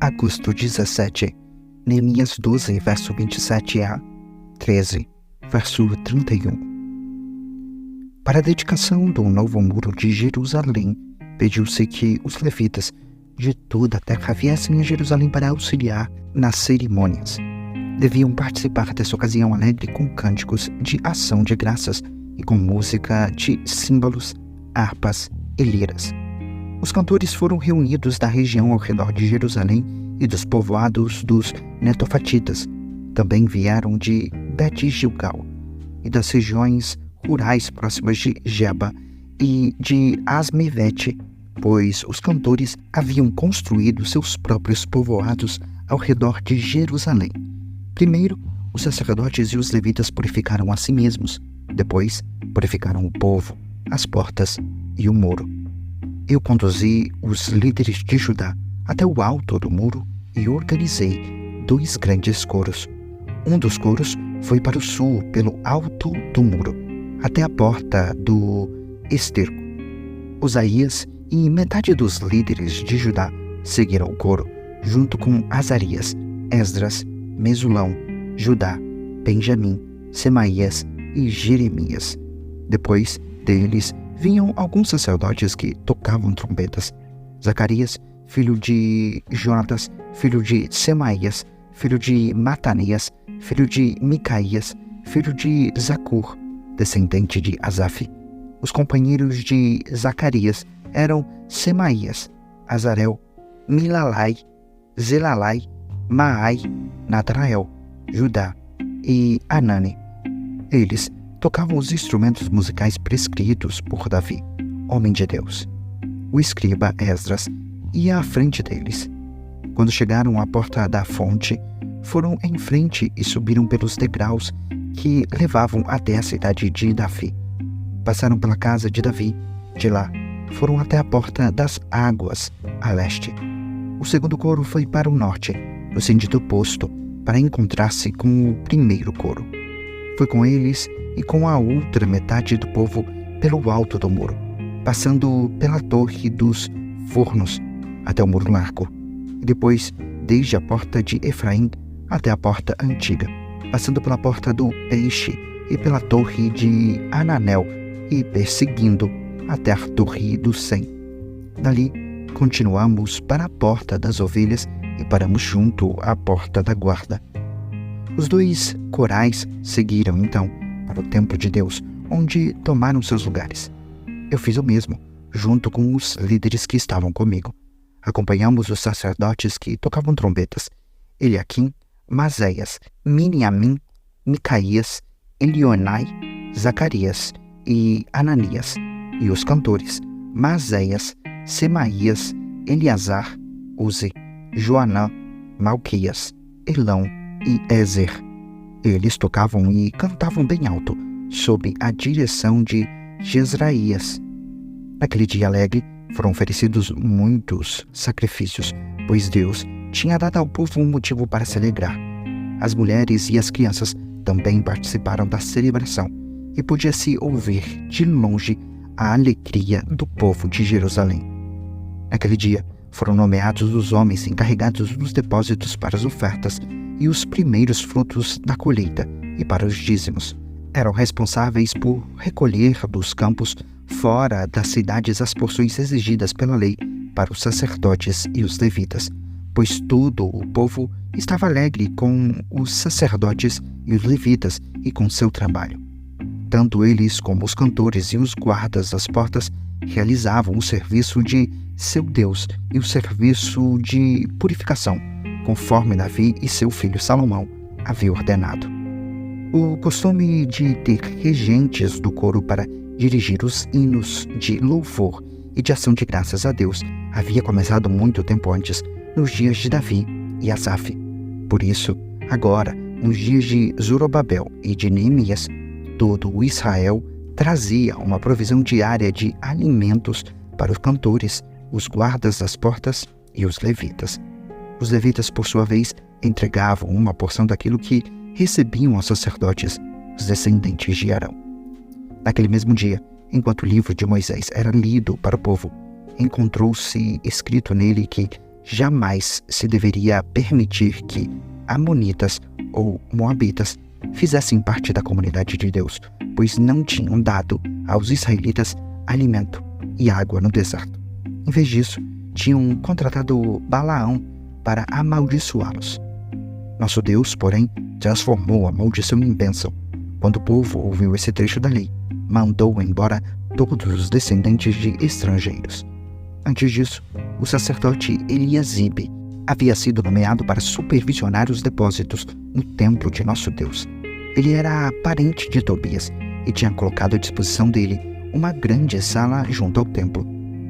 Agosto 17, Neemias 12, verso 27 a 13, verso 31. Para a dedicação do novo muro de Jerusalém, pediu-se que os levitas de toda a terra viessem a Jerusalém para auxiliar nas cerimônias. Deviam participar dessa ocasião alegre com cânticos de ação de graças e com música de símbolos, harpas e liras. Os cantores foram reunidos da região ao redor de Jerusalém e dos povoados dos netofatitas. Também vieram de Bet-Gilgal e das regiões rurais próximas de Geba e de Asmevete, pois os cantores haviam construído seus próprios povoados ao redor de Jerusalém. Primeiro, os sacerdotes e os levitas purificaram a si mesmos. Depois, purificaram o povo, as portas e o muro. Eu conduzi os líderes de Judá até o alto do muro e organizei 2 grandes coros. Um dos coros foi para o sul, pelo alto do muro, até a porta do esterco. Osaías e metade dos líderes de Judá seguiram o coro, junto com Azarias, Esdras, Mesulão, Judá, Benjamim, Semaías e Jeremias. Depois deles vinham alguns sacerdotes que tocavam trombetas: Zacarias, filho de Jonatas, filho de Semaías, filho de Matanias, filho de Micaías, filho de Zacur, descendente de Asaf. Os companheiros de Zacarias eram Semaías, Azarel, Milalai, Zelalai, Maai, Natrael, Judá e Anani. Eles tocavam os instrumentos musicais prescritos por Davi, homem de Deus. O escriba Esdras ia à frente deles. Quando chegaram à porta da fonte, foram em frente e subiram pelos degraus que levavam até a cidade de Davi. Passaram pela casa de Davi. De lá, foram até a porta das águas, a leste. O segundo coro foi para o norte, no sentido oposto, para encontrar-se com o primeiro coro. Foi com eles e com a outra metade do povo pelo alto do muro, passando pela torre dos fornos até o muro largo, e depois desde a porta de Efraim até a porta antiga, passando pela porta do peixe e pela torre de Ananel e perseguindo até a torre do Sem. Dali continuamos para a porta das ovelhas e paramos junto à porta da guarda. Os 2 corais seguiram então para o templo de Deus, onde tomaram seus lugares. Eu fiz o mesmo, junto com os líderes que estavam comigo. Acompanhamos os sacerdotes que tocavam trombetas: Eliaquim, Maséias, Miniamim, Micaías, Elionai, Zacarias e Ananias, e os cantores: Maséias, Semaías, Eleazar, Uzi, Joanã, Malquias, Elão e Ezer. Eles tocavam e cantavam bem alto, sob a direção de Jezraías. Naquele dia alegre, foram oferecidos muitos sacrifícios, pois Deus tinha dado ao povo um motivo para se alegrar. As mulheres e as crianças também participaram da celebração, e podia-se ouvir de longe a alegria do povo de Jerusalém. Naquele dia, foram nomeados os homens encarregados dos depósitos para as ofertas e os primeiros frutos da colheita e para os dízimos. Eram responsáveis por recolher dos campos fora das cidades as porções exigidas pela lei para os sacerdotes e os levitas, pois todo o povo estava alegre com os sacerdotes e os levitas e com seu trabalho. Tanto eles como os cantores e os guardas das portas realizavam o serviço de seu Deus e o serviço de purificação, conforme Davi e seu filho Salomão haviam ordenado. O costume de ter regentes do coro para dirigir os hinos de louvor e de ação de graças a Deus havia começado muito tempo antes, nos dias de Davi e Asaf. Por isso, agora, nos dias de Zorobabel e de Neemias, todo o Israel trazia uma provisão diária de alimentos para os cantores, os guardas das portas e os levitas. Os levitas, por sua vez, entregavam uma porção daquilo que recebiam aos sacerdotes, os descendentes de Arão. Naquele mesmo dia, enquanto o livro de Moisés era lido para o povo, encontrou-se escrito nele que jamais se deveria permitir que amonitas ou moabitas fizessem parte da comunidade de Deus, pois não tinham dado aos israelitas alimento e água no deserto. Em vez disso, tinham contratado Balaão para amaldiçoá-los. Nosso Deus, porém, transformou a maldição em bênção. Quando o povo ouviu esse trecho da lei, mandou embora todos os descendentes de estrangeiros. Antes disso, o sacerdote Eliasibe havia sido nomeado para supervisionar os depósitos no templo de nosso Deus. Ele era parente de Tobias e tinha colocado à disposição dele uma grande sala junto ao templo.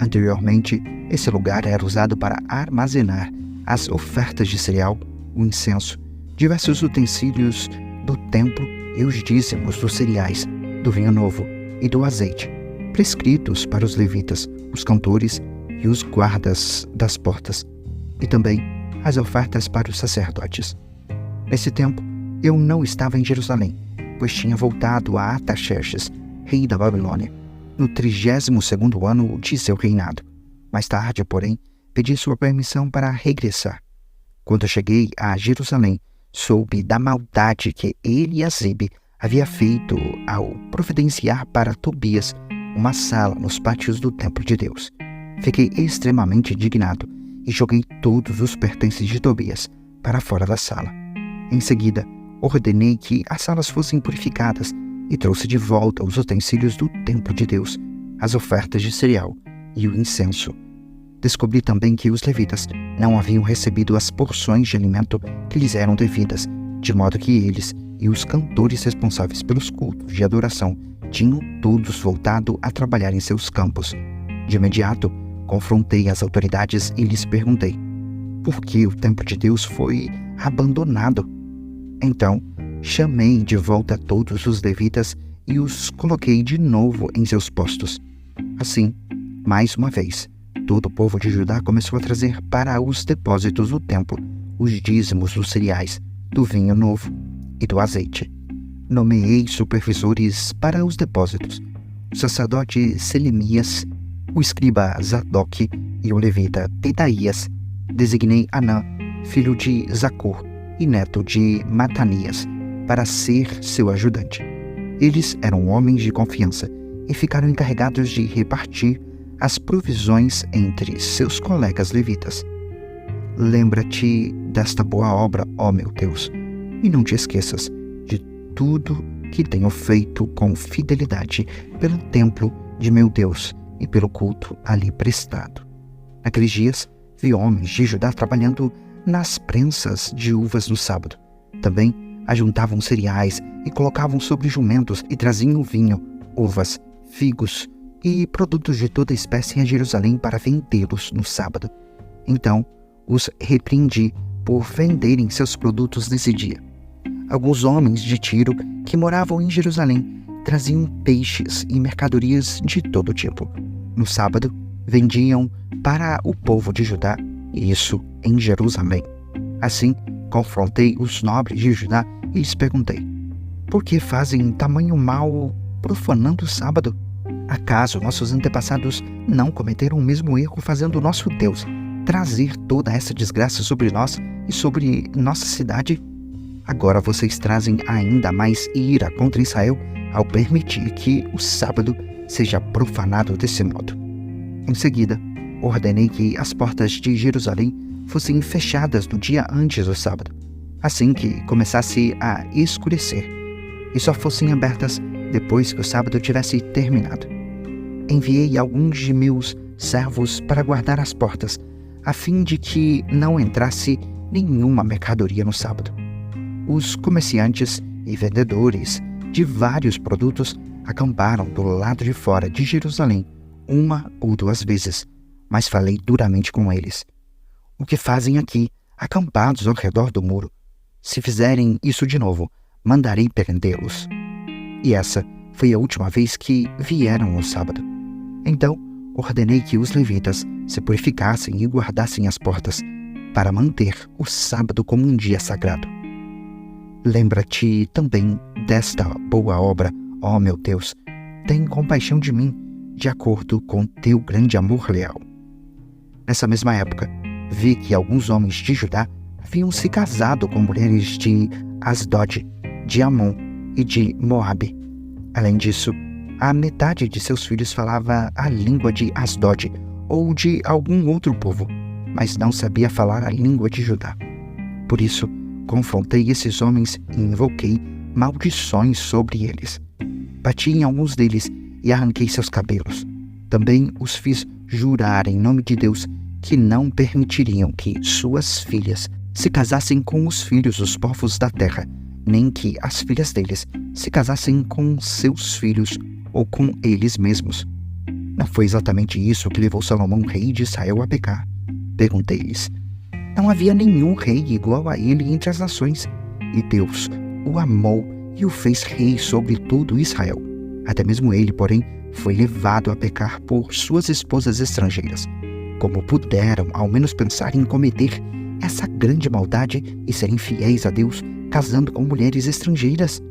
Anteriormente, esse lugar era usado para armazenar as ofertas de cereal, o incenso, diversos utensílios do templo e os dízimos dos cereais, do vinho novo e do azeite, prescritos para os levitas, os cantores e os guardas das portas, e também as ofertas para os sacerdotes. Nesse tempo, eu não estava em Jerusalém, pois tinha voltado a Artaxerxes, rei da Babilônia, no 32º ano de seu reinado. Mais tarde, porém, pedi sua permissão para regressar. Quando cheguei a Jerusalém, soube da maldade que Eliasibe havia feito ao providenciar para Tobias uma sala nos pátios do templo de Deus. Fiquei extremamente indignado e joguei todos os pertences de Tobias para fora da sala. Em seguida, ordenei que as salas fossem purificadas e trouxe de volta os utensílios do templo de Deus, as ofertas de cereal e o incenso. Descobri também que os levitas não haviam recebido as porções de alimento que lhes eram devidas, de modo que eles e os cantores responsáveis pelos cultos de adoração tinham todos voltado a trabalhar em seus campos. De imediato, confrontei as autoridades e lhes perguntei por que o templo de Deus foi abandonado. Então, chamei de volta todos os levitas e os coloquei de novo em seus postos. Assim, mais uma vez, todo o povo de Judá começou a trazer para os depósitos do templo os dízimos dos cereais, do vinho novo e do azeite. Nomeei supervisores para os depósitos, o sacerdote Selemias, o escriba Zadok e o levita Pedaías. Designei Anã, filho de Zacur e neto de Matanias, para ser seu ajudante. Eles eram homens de confiança e ficaram encarregados de repartir as provisões entre seus colegas levitas. Lembra-te desta boa obra, ó meu Deus, e não te esqueças de tudo que tenho feito com fidelidade pelo templo de meu Deus e pelo culto ali prestado. Naqueles dias, vi homens de Judá trabalhando nas prensas de uvas no sábado. Também ajuntavam cereais e colocavam sobre jumentos e traziam vinho, uvas, figos e produtos de toda espécie a Jerusalém para vendê-los no sábado. Então, os repreendi por venderem seus produtos nesse dia. Alguns homens de Tiro que moravam em Jerusalém traziam peixes e mercadorias de todo tipo. No sábado, vendiam para o povo de Judá, e isso em Jerusalém. Assim, confrontei os nobres de Judá e lhes perguntei: por que fazem tamanho mal profanando o sábado? Acaso nossos antepassados não cometeram o mesmo erro fazendo nosso Deus trazer toda essa desgraça sobre nós e sobre nossa cidade? Agora vocês trazem ainda mais ira contra Israel ao permitir que o sábado seja profanado desse modo. Em seguida, ordenei que as portas de Jerusalém fossem fechadas no dia antes do sábado, assim que começasse a escurecer, e só fossem abertas depois que o sábado tivesse terminado. Enviei alguns de meus servos para guardar as portas, a fim de que não entrasse nenhuma mercadoria no sábado. Os comerciantes e vendedores de vários produtos acamparam do lado de fora de Jerusalém 1 ou 2 vezes, mas falei duramente com eles: o que fazem aqui, acampados ao redor do muro? Se fizerem isso de novo, mandarei prendê-los. E essa foi a última vez que vieram no sábado. Então, ordenei que os levitas se purificassem e guardassem as portas, para manter o sábado como um dia sagrado. Lembra-te também desta boa obra, ó meu Deus, tem compaixão de mim, de acordo com teu grande amor leal. Nessa mesma época, vi que alguns homens de Judá haviam se casado com mulheres de Asdod, de Amon e de Moabe. Além disso, a metade de seus filhos falava a língua de Asdod ou de algum outro povo, mas não sabia falar a língua de Judá. Por isso, confrontei esses homens e invoquei maldições sobre eles. Bati em alguns deles e arranquei seus cabelos. Também os fiz jurar em nome de Deus que não permitiriam que suas filhas se casassem com os filhos dos povos da terra, nem que as filhas deles se casassem com seus filhos ou com eles mesmos. Não foi exatamente isso que levou Salomão, rei de Israel, a pecar? Perguntei-lhes. Não havia nenhum rei igual a ele entre as nações, e Deus o amou e o fez rei sobre todo Israel. Até mesmo ele, porém, foi levado a pecar por suas esposas estrangeiras. Como puderam, ao menos, pensar em cometer essa grande maldade e serem fiéis a Deus, casando com mulheres estrangeiras?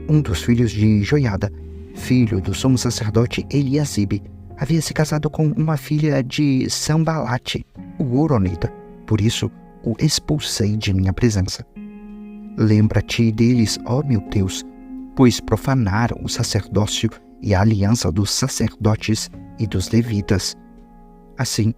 Um dos filhos de Joiada, filho do sumo sacerdote Eliasibe, havia se casado com uma filha de Sambalate, o Horonita. Por isso, o expulsei de minha presença. Lembra-te deles, ó meu Deus, pois profanaram o sacerdócio e a aliança dos sacerdotes e dos levitas. Assim,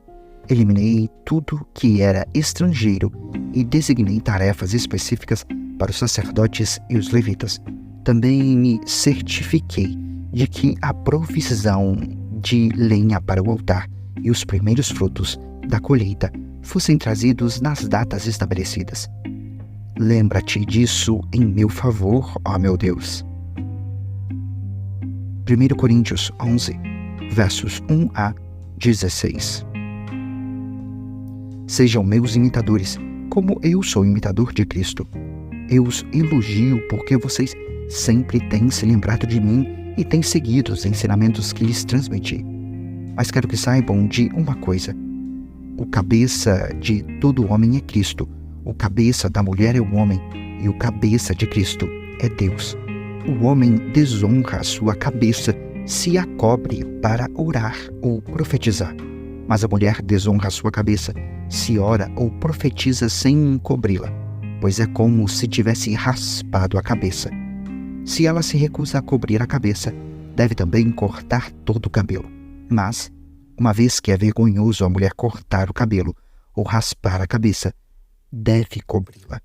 eliminei tudo que era estrangeiro e designei tarefas específicas para os sacerdotes e os levitas. Também me certifiquei de que a provisão de lenha para o altar e os primeiros frutos da colheita fossem trazidos nas datas estabelecidas. Lembra-te disso em meu favor, ó meu Deus. 1 Coríntios 11, versos 1 a 16. Sejam meus imitadores, como eu sou imitador de Cristo. Eu os elogio porque vocês sempre têm se lembrado de mim e têm seguido os ensinamentos que lhes transmiti. Mas quero que saibam de uma coisa. O cabeça de todo homem é Cristo, o cabeça da mulher é o homem, e o cabeça de Cristo é Deus. O homem desonra a sua cabeça se a cobre para orar ou profetizar, mas a mulher desonra a sua cabeça se ora ou profetiza sem cobri-la, pois é como se tivesse raspado a cabeça. Se ela se recusa a cobrir a cabeça, deve também cortar todo o cabelo. Mas, uma vez que é vergonhoso a mulher cortar o cabelo ou raspar a cabeça, deve cobri-la.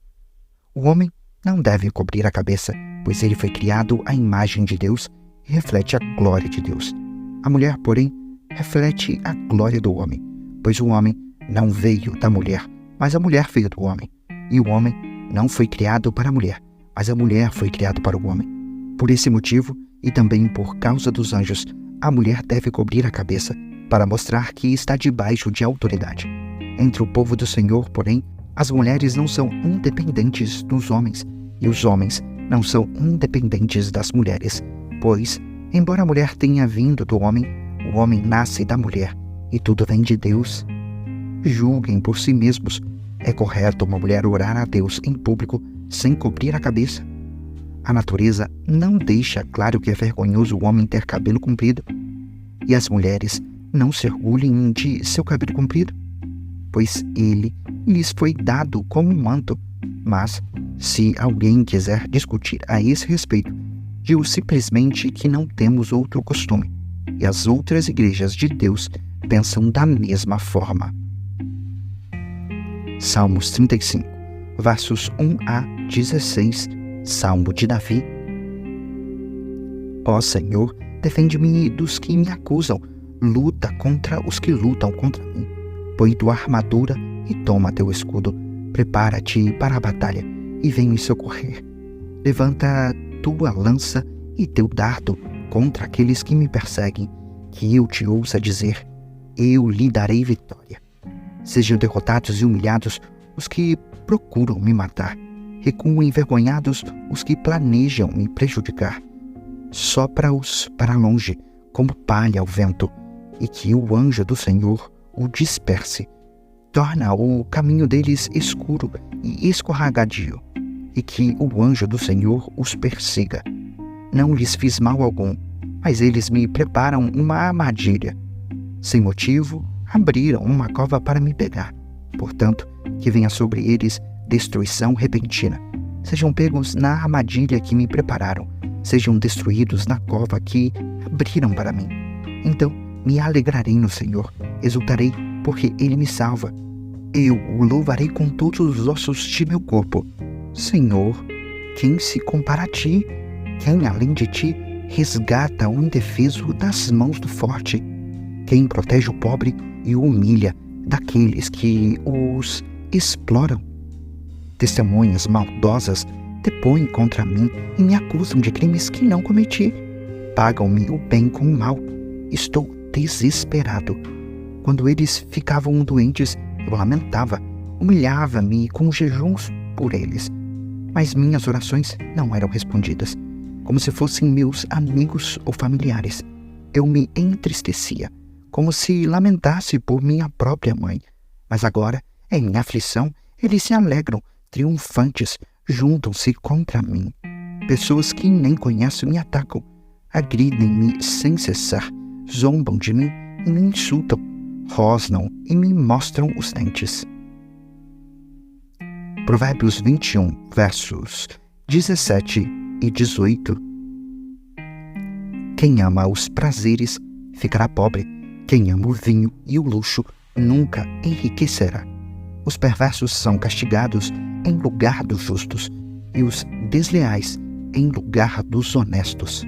O homem não deve cobrir a cabeça, pois ele foi criado à imagem de Deus e reflete a glória de Deus. A mulher, porém, reflete a glória do homem, pois o homem não veio da mulher, mas a mulher veio do homem. E o homem não foi criado para a mulher, mas a mulher foi criada para o homem. Por esse motivo, e também por causa dos anjos, a mulher deve cobrir a cabeça, para mostrar que está debaixo de autoridade. Entre o povo do Senhor, porém, as mulheres não são independentes dos homens, e os homens não são independentes das mulheres, pois, embora a mulher tenha vindo do homem, o homem nasce da mulher, e tudo vem de Deus. Julguem por si mesmos. É correto uma mulher orar a Deus em público sem cobrir a cabeça? A natureza não deixa claro que é vergonhoso o homem ter cabelo comprido? E as mulheres não se orgulhem de seu cabelo comprido? Pois ele lhes foi dado como um manto. Mas, se alguém quiser discutir a esse respeito, digo simplesmente que não temos outro costume, e as outras igrejas de Deus pensam da mesma forma. Salmos 35, versos 1 a 16, Salmo de Davi. Ó Senhor, defende-me dos que me acusam, luta contra os que lutam contra mim. Põe tua armadura e toma teu escudo. Prepara-te para a batalha e vem me socorrer. Levanta tua lança e teu dardo contra aqueles que me perseguem, que eu te ouça dizer, eu lhe darei vitória. Sejam derrotados e humilhados os que procuram me matar. Recuem envergonhados os que planejam me prejudicar. Sopra-os para longe, como palha ao vento, e que o anjo do Senhor o disperse. Torna o caminho deles escuro e escorregadio, e que o anjo do Senhor os persiga. Não lhes fiz mal algum, mas eles me preparam uma armadilha. Sem motivo, abriram uma cova para me pegar. Portanto, que venha sobre eles destruição repentina. Sejam pegos na armadilha que me prepararam. Sejam destruídos na cova que abriram para mim. Então me alegrarei no Senhor. Exultarei, porque Ele me salva. Eu o louvarei com todos os ossos de meu corpo. Senhor, quem se compara a ti? Quem, além de ti, resgata o indefeso das mãos do forte? Quem protege o pobre e o humilha daqueles que os exploram? Testemunhas maldosas depõem contra mim e me acusam de crimes que não cometi. Pagam-me o bem com o mal. Estou desesperado. Quando eles ficavam doentes, eu lamentava, humilhava-me com jejuns por eles. Mas minhas orações não eram respondidas, como se fossem meus amigos ou familiares. Eu me entristecia, como se lamentasse por minha própria mãe. Mas agora, em minha aflição, eles se alegram, triunfantes, juntam-se contra mim. Pessoas que nem conheço me atacam, agridem-me sem cessar, zombam de mim e me insultam, rosnam e me mostram os dentes. Provérbios 21, versos 17 e 18. Quem ama os prazeres ficará pobre. Quem ama o vinho e o luxo nunca enriquecerá. Os perversos são castigados em lugar dos justos, e os desleais em lugar dos honestos.